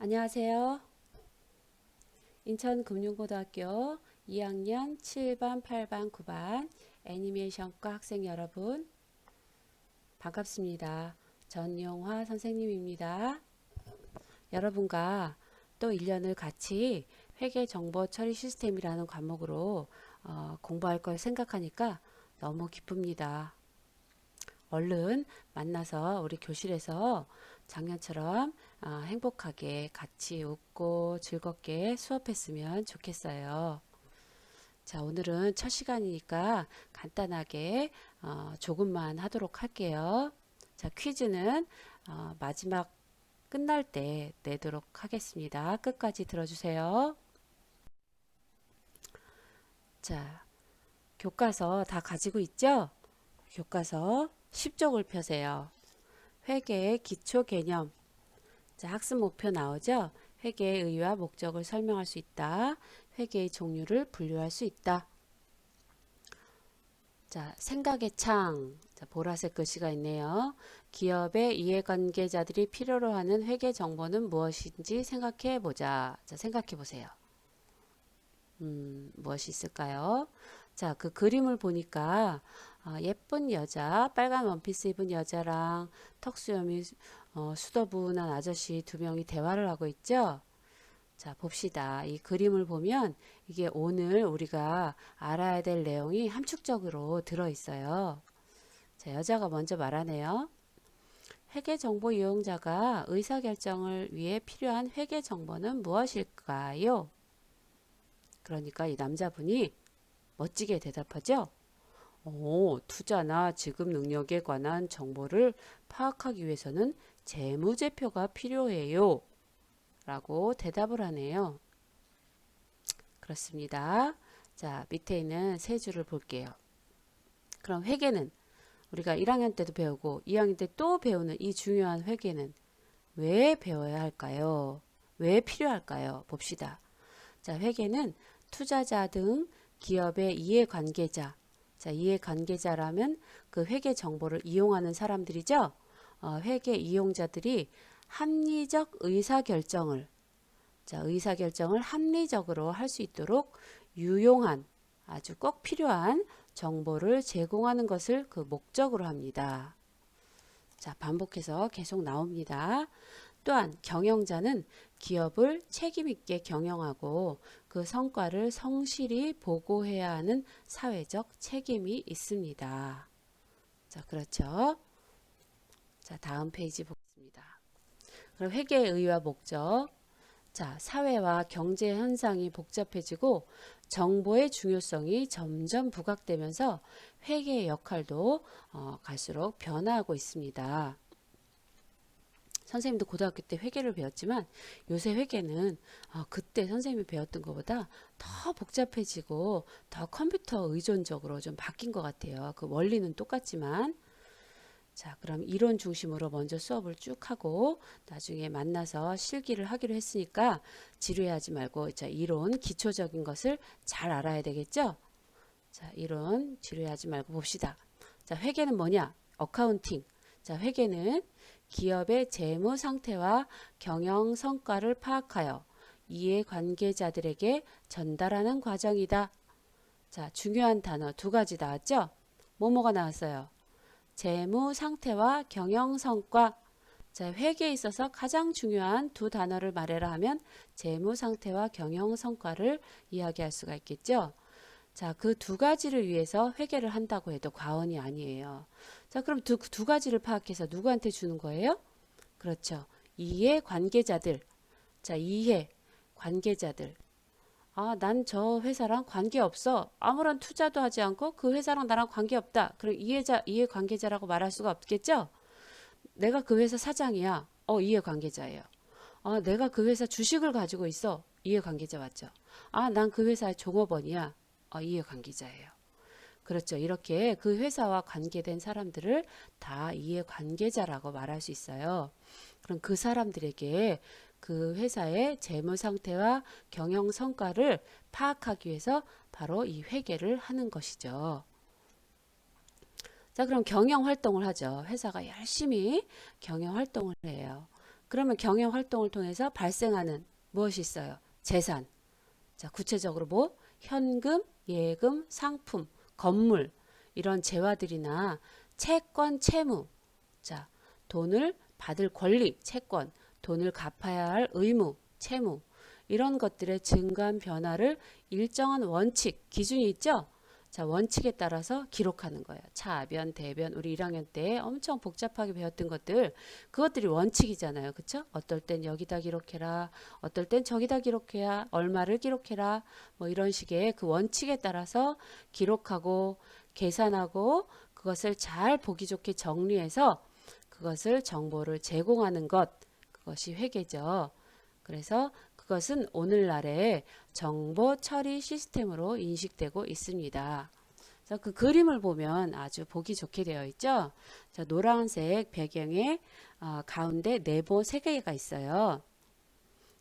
안녕하세요. 인천금융고등학교 2학년 7반, 8반, 9반 애니메이션과 학생 여러분 반갑습니다. 전용화 선생님입니다. 여러분과 또 1년을 같이 회계정보처리 시스템이라는 과목으로 공부할 걸 생각하니까 너무 기쁩니다. 얼른 만나서 우리 교실에서 작년처럼 행복하게 같이 웃고 즐겁게 수업했으면 좋겠어요. 자, 오늘은 첫 시간이니까 간단하게 조금만 하도록 할게요. 자, 퀴즈는 마지막 끝날 때 내도록 하겠습니다. 끝까지 들어주세요. 자, 교과서 다 가지고 있죠? 교과서 10쪽을 펴세요. 회계의 기초 개념. 자, 학습 목표 나오죠? 회계의 의의와 목적을 설명할 수 있다. 회계의 종류를 분류할 수 있다. 자, 생각의 창. 자, 보라색 글씨가 있네요. 기업의 이해관계자들이 필요로 하는 회계 정보는 무엇인지 생각해 보자. 자, 생각해 보세요. 무엇이 있을까요? 자, 그 그림을 보니까 예쁜 여자, 빨간 원피스 입은 여자랑 턱수염이 수더분한 아저씨 두 명이 대화를 하고 있죠. 자, 봅시다. 이 그림을 보면 이게 오늘 우리가 알아야 될 내용이 함축적으로 들어있어요. 자, 여자가 먼저 말하네요. 회계정보 이용자가 의사결정을 위해 필요한 회계정보는 무엇일까요? 그러니까 이 남자분이 멋지게 대답하죠. 투자나 지급 능력에 관한 정보를 파악하기 위해서는 재무제표가 필요해요. 라고 대답을 하네요. 그렇습니다. 자, 밑에 있는 세 줄을 볼게요. 그럼 회계는 우리가 1학년 때도 배우고 2학년 때 또 배우는 이 중요한 회계는 왜 배워야 할까요? 왜 필요할까요? 봅시다. 자, 회계는 투자자 등 기업의 이해관계자. 자, 이해관계자라면 그 회계 정보를 이용하는 사람들이죠. 회계 이용자들이 합리적 의사결정을 의사결정을 합리적으로 할 수 있도록 유용한 아주 꼭 필요한 정보를 제공하는 것을 그 목적으로 합니다. 자, 반복해서 계속 나옵니다. 또한 경영자는 기업을 책임있게 경영하고 그 성과를 성실히 보고해야 하는 사회적 책임이 있습니다. 자, 그렇죠. 자, 다음 페이지 보겠습니다. 그럼 회계의 의의와 목적. 자, 사회와 경제 현상이 복잡해지고 정보의 중요성이 점점 부각되면서 회계의 역할도 갈수록 변화하고 있습니다. 선생님도 고등학교 때 회계를 배웠지만 요새 회계는 그때 선생님이 배웠던 것보다 더 복잡해지고 더 컴퓨터 의존적으로 좀 바뀐 것 같아요. 그 원리는 똑같지만. 자, 그럼 이론 중심으로 먼저 수업을 쭉 하고 나중에 만나서 실기를 하기로 했으니까 지루해하지 말고 자, 이론 기초적인 것을 잘 알아야 되겠죠? 자, 이론 지루해하지 말고 봅시다. 자, 회계는 뭐냐? 어카운팅. 자, 회계는 기업의 재무 상태와 경영 성과를 파악하여 이해관계자들에게 전달하는 과정이다. 자, 중요한 단어 두 가지 나왔죠? 뭐뭐가 나왔어요? 재무 상태와 경영 성과. 자, 회계에 있어서 가장 중요한 두 단어를 말해라 하면 재무 상태와 경영 성과를 이야기할 수가 있겠죠. 자, 그 두 가지를 위해서 회계를 한다고 해도 과언이 아니에요. 자, 그럼 두 가지를 파악해서 누구한테 주는 거예요? 그렇죠. 이해 관계자들. 자, 이해 관계자들. 난 저 회사랑 관계없어. 아무런 투자도 하지 않고 그 회사랑 나랑 관계없다. 그럼 이해 관계자라고 말할 수가 없겠죠? 내가 그 회사 사장이야. 이해 관계자예요. 내가 그 회사 주식을 가지고 있어. 이해 관계자 맞죠? 난 그 회사의 종업원이야. 이해 관계자예요. 그렇죠. 이렇게 그 회사와 관계된 사람들을 다 이해 관계자라고 말할 수 있어요. 그럼 그 사람들에게 그 회사의 재무 상태와 경영 성과를 파악하기 위해서 바로 이 회계를 하는 것이죠. 자, 그럼 경영 활동을 하죠. 회사가 열심히 경영 활동을 해요. 그러면 경영 활동을 통해서 발생하는 무엇이 있어요? 재산. 자, 구체적으로 뭐? 현금, 예금, 상품, 건물 이런 재화들이나 채권, 채무. 자, 돈을 받을 권리, 채권, 돈을 갚아야 할 의무, 채무 이런 것들의 증감 변화를 일정한 원칙, 기준이 있죠? 자, 원칙에 따라서 기록하는 거예요. 차변, 대변, 우리 1학년 때 엄청 복잡하게 배웠던 것들, 그것들이 원칙이잖아요. 그쵸? 어떨 땐 여기다 기록해라, 어떨 땐 저기다 기록해야, 얼마를 기록해라, 뭐 이런 식의 그 원칙에 따라서 기록하고 계산하고 그것을 잘 보기 좋게 정리해서 그것을 정보를 제공하는 것, 그것이 회계죠. 그래서 그것은 오늘날의 정보 처리 시스템으로 인식되고 있습니다. 그래서 그 그림을 보면 아주 보기 좋게 되어 있죠. 자, 노란색 배경에 가운데 네모 3개가 있어요.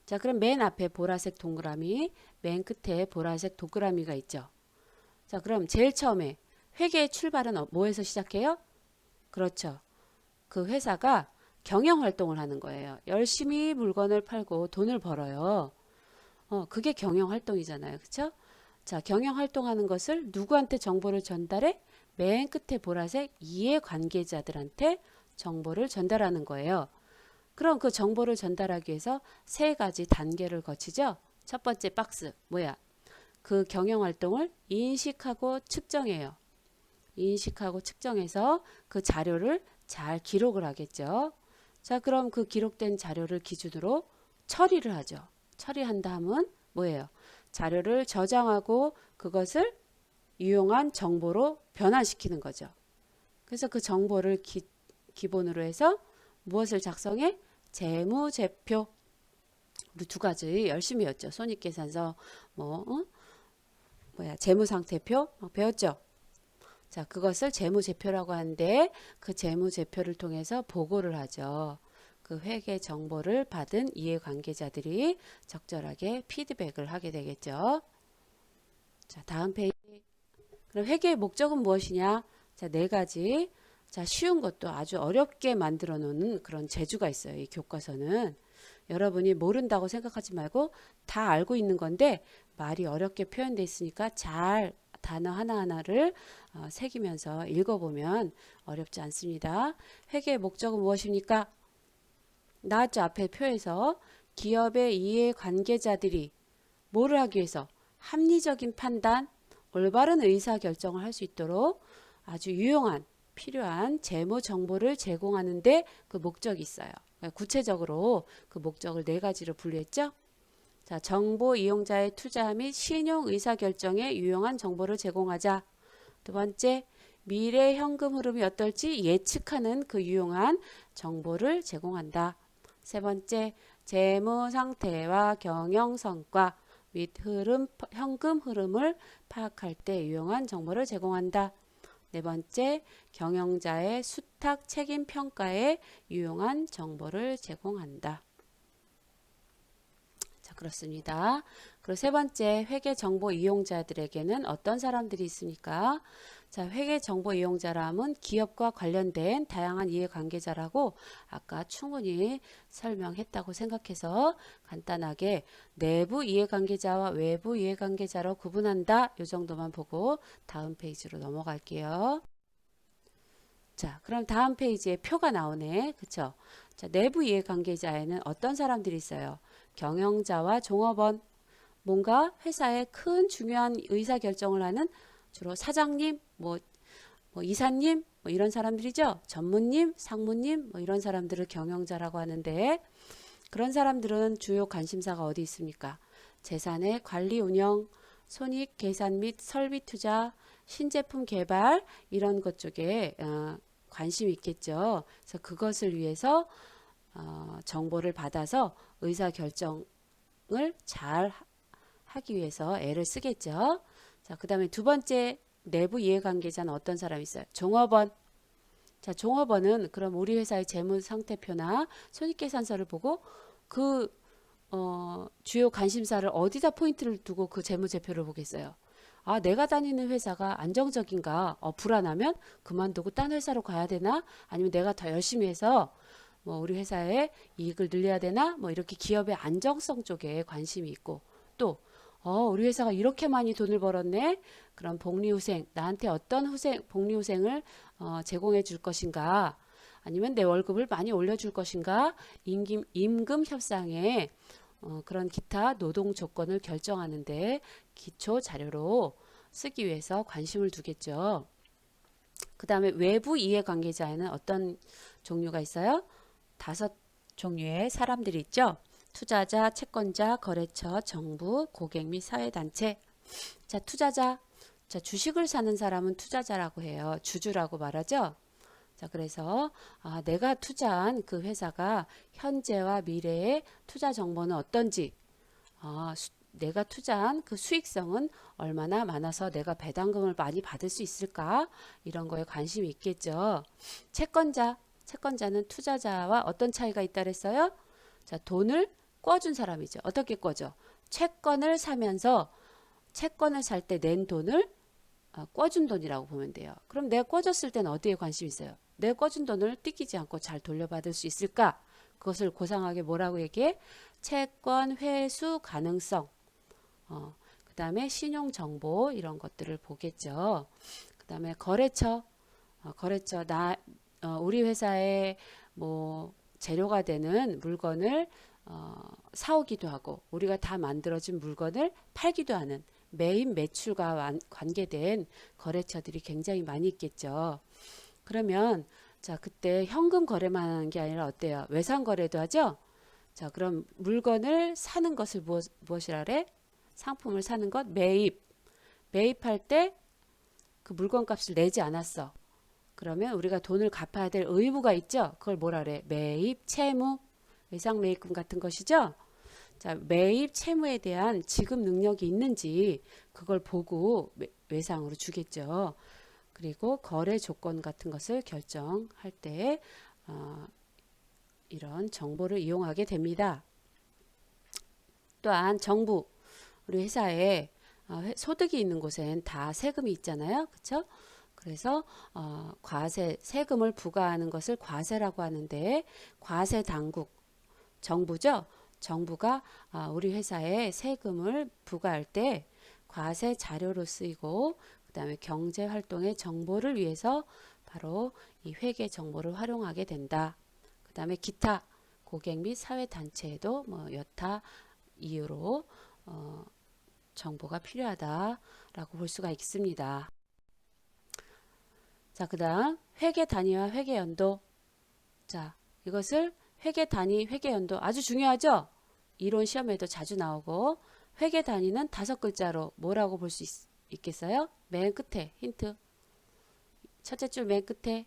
자, 그럼 맨 앞에 보라색 동그라미, 맨 끝에 보라색 동그라미가 있죠. 자, 그럼 제일 처음에 회계의 출발은 뭐에서 시작해요? 그렇죠. 그 회사가 경영 활동을 하는 거예요. 열심히 물건을 팔고 돈을 벌어요. 그게 경영 활동이잖아요. 그렇죠? 자, 경영 활동하는 것을 누구한테 정보를 전달해? 맨 끝에 보라색 이해관계자들한테 정보를 전달하는 거예요. 그럼 그 정보를 전달하기 위해서 3가지 단계를 거치죠. 첫 번째 박스 뭐야? 그 경영 활동을 인식하고 측정해요. 인식하고 측정해서 그 자료를 잘 기록을 하겠죠. 자, 그럼 그 기록된 자료를 기준으로 처리를 하죠. 처리한 다음은 뭐예요? 자료를 저장하고 그것을 유용한 정보로 변환시키는 거죠. 그래서 그 정보를 기본으로 해서 무엇을 작성해? 재무제표. 우리 2가지 열심히 했죠. 손익계산서, 재무상태표 배웠죠. 자, 그것을 재무제표라고 하는데 그 재무제표를 통해서 보고를 하죠. 그 회계 정보를 받은 이해관계자들이 적절하게 피드백을 하게 되겠죠. 자, 다음 페이지. 그럼 회계의 목적은 무엇이냐? 자, 4가지. 자, 쉬운 것도 아주 어렵게 만들어 놓는 그런 재주가 있어요. 이 교과서는. 여러분이 모른다고 생각하지 말고 다 알고 있는 건데 말이 어렵게 표현되어 있으니까 잘 단어 하나하나를 새기면서 읽어보면 어렵지 않습니다. 회계의 목적은 무엇입니까? 나왔죠. 앞에 표에서 기업의 이해관계자들이 뭐를 하기 위해서? 합리적인 판단, 올바른 의사결정을 할 수 있도록 아주 유용한 필요한 재무 정보를 제공하는 데 그 목적이 있어요. 구체적으로 그 목적을 4가지로 분류했죠. 자, 정보 이용자의 투자 및 신용 의사결정에 유용한 정보를 제공하자. 2번째, 미래 현금 흐름이 어떨지 예측하는 그 유용한 정보를 제공한다. 3번째, 재무 상태와 경영 성과 및 현금 흐름을 파악할 때 유용한 정보를 제공한다. 4번째, 경영자의 수탁 책임 평가에 유용한 정보를 제공한다. 자, 그렇습니다. 그리고 3번째, 회계 정보 이용자들에게는 어떤 사람들이 있습니까? 자, 회계 정보 이용자라면 기업과 관련된 다양한 이해관계자라고 아까 충분히 설명했다고 생각해서 간단하게 내부 이해관계자와 외부 이해관계자로 구분한다. 이 정도만 보고 다음 페이지로 넘어갈게요. 자, 그럼 다음 페이지에 표가 나오네. 그쵸? 자, 내부 이해관계자에는 어떤 사람들이 있어요? 경영자와 종업원, 뭔가 회사의 큰 중요한 의사결정을 하는 주로 사장님, 이사님, 이런 사람들이죠. 전무님, 상무님, 이런 사람들을 경영자라고 하는데 그런 사람들은 주요 관심사가 어디 있습니까? 재산의 관리 운영, 손익 계산 및 설비 투자, 신제품 개발 이런 것 쪽에 관심이 있겠죠. 그래서 그것을 위해서 정보를 받아서 의사결정을 잘 하기 위해서 애를 쓰겠죠. 자, 그 다음에 2번째 내부 이해관계자는 어떤 사람이 있어요? 종업원. 자, 종업원은 그럼 우리 회사의 재무상태표나 손익계산서를 보고 그 주요 관심사를 어디다 포인트를 두고 그 재무제표를 보겠어요. 아, 내가 다니는 회사가 안정적인가? 불안하면 그만두고 딴 회사로 가야 되나? 아니면 내가 더 열심히 해서 뭐 우리 회사의 이익을 늘려야 되나? 뭐 이렇게 기업의 안정성 쪽에 관심이 있고 또 우리 회사가 이렇게 많이 돈을 벌었네. 그럼 복리후생, 나한테 어떤 복리후생을 제공해 줄 것인가? 아니면 내 월급을 많이 올려줄 것인가? 임금 협상에 그런 기타 노동 조건을 결정하는데 기초 자료로 쓰기 위해서 관심을 두겠죠. 그 다음에 외부 이해관계자에는 어떤 종류가 있어요? 5종류의 사람들이 있죠. 투자자, 채권자, 거래처, 정부, 고객 및 사회단체. 자, 투자자. 자, 주식을 사는 사람은 투자자라고 해요. 주주라고 말하죠. 자, 그래서 내가 투자한 그 회사가 현재와 미래의 투자 정보는 어떤지, 내가 투자한 그 수익성은 얼마나 많아서 내가 배당금을 많이 받을 수 있을까? 이런 거에 관심이 있겠죠. 채권자는 투자자와 어떤 차이가 있다 그랬어요? 자, 돈을 꿔준 사람이죠. 어떻게 꿔줘? 채권을 사면서 채권을 살 때 낸 돈을 꿔준 돈이라고 보면 돼요. 그럼 내가 꿔줬을 때는 어디에 관심이 있어요? 내가 꿔준 돈을 띠끼지 않고 잘 돌려받을 수 있을까? 그것을 고상하게 뭐라고 얘기해? 채권 회수 가능성. 그 다음에 신용정보 이런 것들을 보겠죠. 그 다음에 거래처. 우리 회사의 뭐 재료가 되는 물건을 사오기도 하고 우리가 다 만들어진 물건을 팔기도 하는 매입 매출과 관계된 거래처들이 굉장히 많이 있겠죠. 그러면 자 그때 현금 거래만 하는 게 아니라 어때요? 외상 거래도 하죠? 자 그럼 물건을 사는 것을 무엇이라 그래? 상품을 사는 것 매입할 때 그 물건 값을 내지 않았어. 그러면 우리가 돈을 갚아야 될 의무가 있죠. 그걸 뭐라 그래? 매입 채무, 외상 매입금 같은 것이죠. 자, 매입 채무에 대한 지급 능력이 있는지 그걸 보고 외상으로 주겠죠. 그리고 거래 조건 같은 것을 결정할 때 이런 정보를 이용하게 됩니다. 또한 정부, 우리 회사에 소득이 있는 곳엔 다 세금이 있잖아요. 그렇죠? 그래서 세금을 부과하는 것을 과세라고 하는데 과세 당국, 정부죠. 정부가 우리 회사에 세금을 부과할 때 과세 자료로 쓰이고 그 다음에 경제활동의 정보를 위해서 바로 이 회계 정보를 활용하게 된다. 그 다음에 기타 고객 및 사회단체에도 뭐 여타 이유로 정보가 필요하다라고 볼 수가 있습니다. 자, 그 다음 회계 단위와 회계 연도. 자, 이것을 회계 단위, 회계 연도 아주 중요하죠? 이론 시험에도 자주 나오고 회계 단위는 5글자로 뭐라고 볼 수 있겠어요? 맨 끝에 힌트. 첫째 줄 맨 끝에.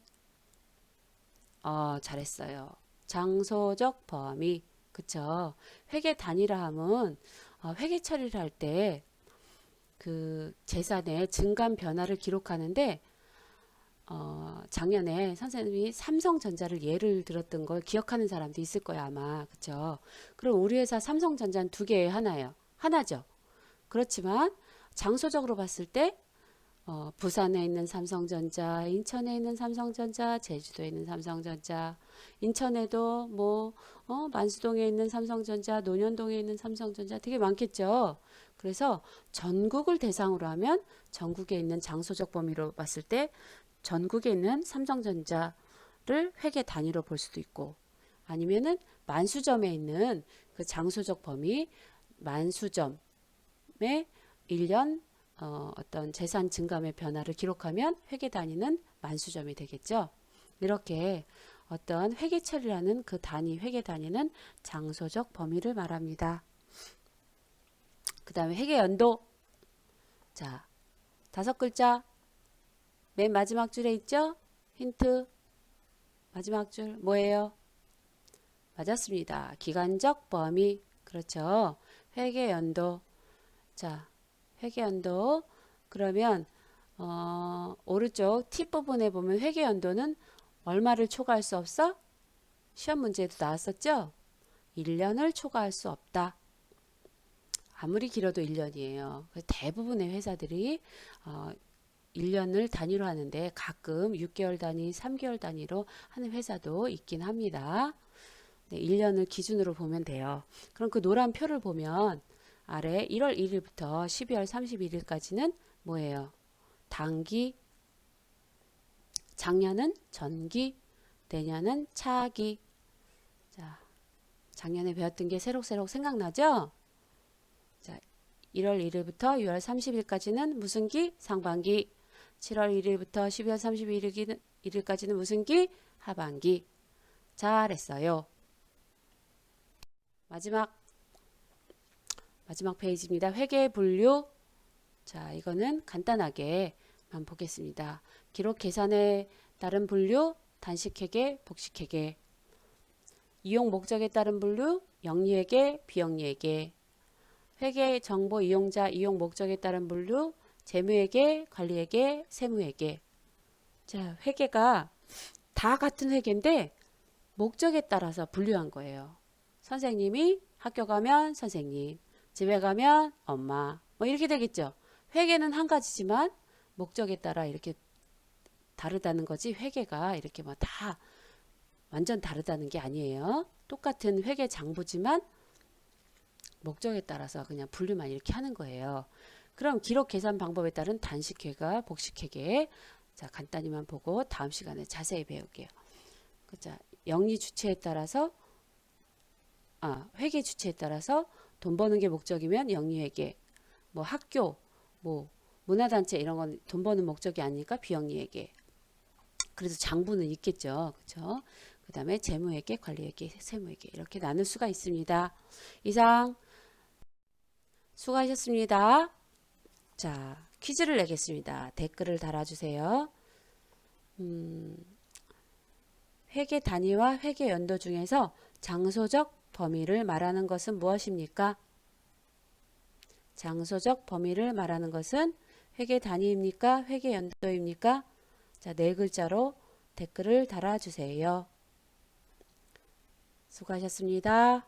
잘했어요. 장소적 범위. 그쵸? 회계 단위라 하면 회계 처리를 할 때 그 재산의 증감 변화를 기록하는데 작년에 선생님이 삼성전자를 예를 들었던 걸 기억하는 사람도 있을 거야 아마. 그쵸? 그럼 우리 회사 삼성전자는 2개에 하나예요. 하나죠. 그렇지만 장소적으로 봤을 때 부산에 있는 삼성전자, 인천에 있는 삼성전자, 제주도에 있는 삼성전자, 인천에도 뭐 만수동에 있는 삼성전자, 논현동에 있는 삼성전자 되게 많겠죠. 그래서 전국을 대상으로 하면 전국에 있는 장소적 범위로 봤을 때 전국에 있는 삼성전자를 회계 단위로 볼 수도 있고 아니면은 만수점에 있는 그 장소적 범위 만수점의 1년 어떤 재산 증감의 변화를 기록하면 회계 단위는 만수점이 되겠죠. 이렇게 어떤 회계 처리라는 그 단위, 회계 단위는 장소적 범위를 말합니다. 그 다음에 회계 연도. 자, 5글자. 맨 마지막 줄에 있죠? 힌트. 마지막 줄 뭐예요? 맞았습니다. 기간적 범위. 그렇죠. 회계 연도. 자, 회계 연도. 그러면 오른쪽 팁 부분에 보면 회계 연도는 얼마를 초과할 수 없어? 시험 문제에도 나왔었죠? 1년을 초과할 수 없다. 아무리 길어도 1년이에요. 대부분의 회사들이 1년을 단위로 하는데 가끔 6개월 단위, 3개월 단위로 하는 회사도 있긴 합니다. 네, 1년을 기준으로 보면 돼요. 그럼 그 노란 표를 보면 아래 1월 1일부터 12월 31일까지는 뭐예요? 단기, 작년은 전기, 내년은 차기. 자, 작년에 배웠던 게 새록새록 생각나죠? 자, 1월 1일부터 6월 30일까지는 무슨 기? 상반기. 7월 1일부터 12월 31일까지는 무슨 기? 하반기. 잘했어요. 마지막 페이지입니다. 회계 분류. 자, 이거는 간단하게만 보겠습니다. 기록 계산에 따른 분류, 단식회계, 복식회계. 이용 목적에 따른 분류, 영리회계, 비영리회계. 회계 정보 이용자 이용 목적에 따른 분류, 재무회계, 관리회계, 세무회계. 자, 회계가 다 같은 회계인데 목적에 따라서 분류한 거예요. 선생님이 학교 가면 선생님, 집에 가면 엄마, 뭐 이렇게 되겠죠. 회계는 한 가지지만 목적에 따라 이렇게 다르다는 거지, 회계가 이렇게 뭐 다 완전 다르다는 게 아니에요. 똑같은 회계 장부지만 목적에 따라서 그냥 분류만 이렇게 하는 거예요. 그럼 기록 계산 방법에 따른 단식회계, 복식회계. 자, 간단히만 보고 다음 시간에 자세히 배울게요. 자, 영리 주체에 따라서 회계 주체에 따라서 돈 버는 게 목적이면 영리회계, 뭐 학교, 뭐 문화단체 이런 건 돈 버는 목적이 아니니까 비영리회계. 그래서 장부는 있겠죠. 그렇죠? 그 다음에 재무회계, 관리회계, 세무회계 이렇게 나눌 수가 있습니다. 이상 수고하셨습니다. 자, 퀴즈를 내겠습니다. 댓글을 달아주세요. 회계 단위와 회계 연도 중에서 장소적 범위를 말하는 것은 무엇입니까? 장소적 범위를 말하는 것은 회계 단위입니까? 회계 연도입니까? 자, 네 글자로 댓글을 달아주세요. 수고하셨습니다.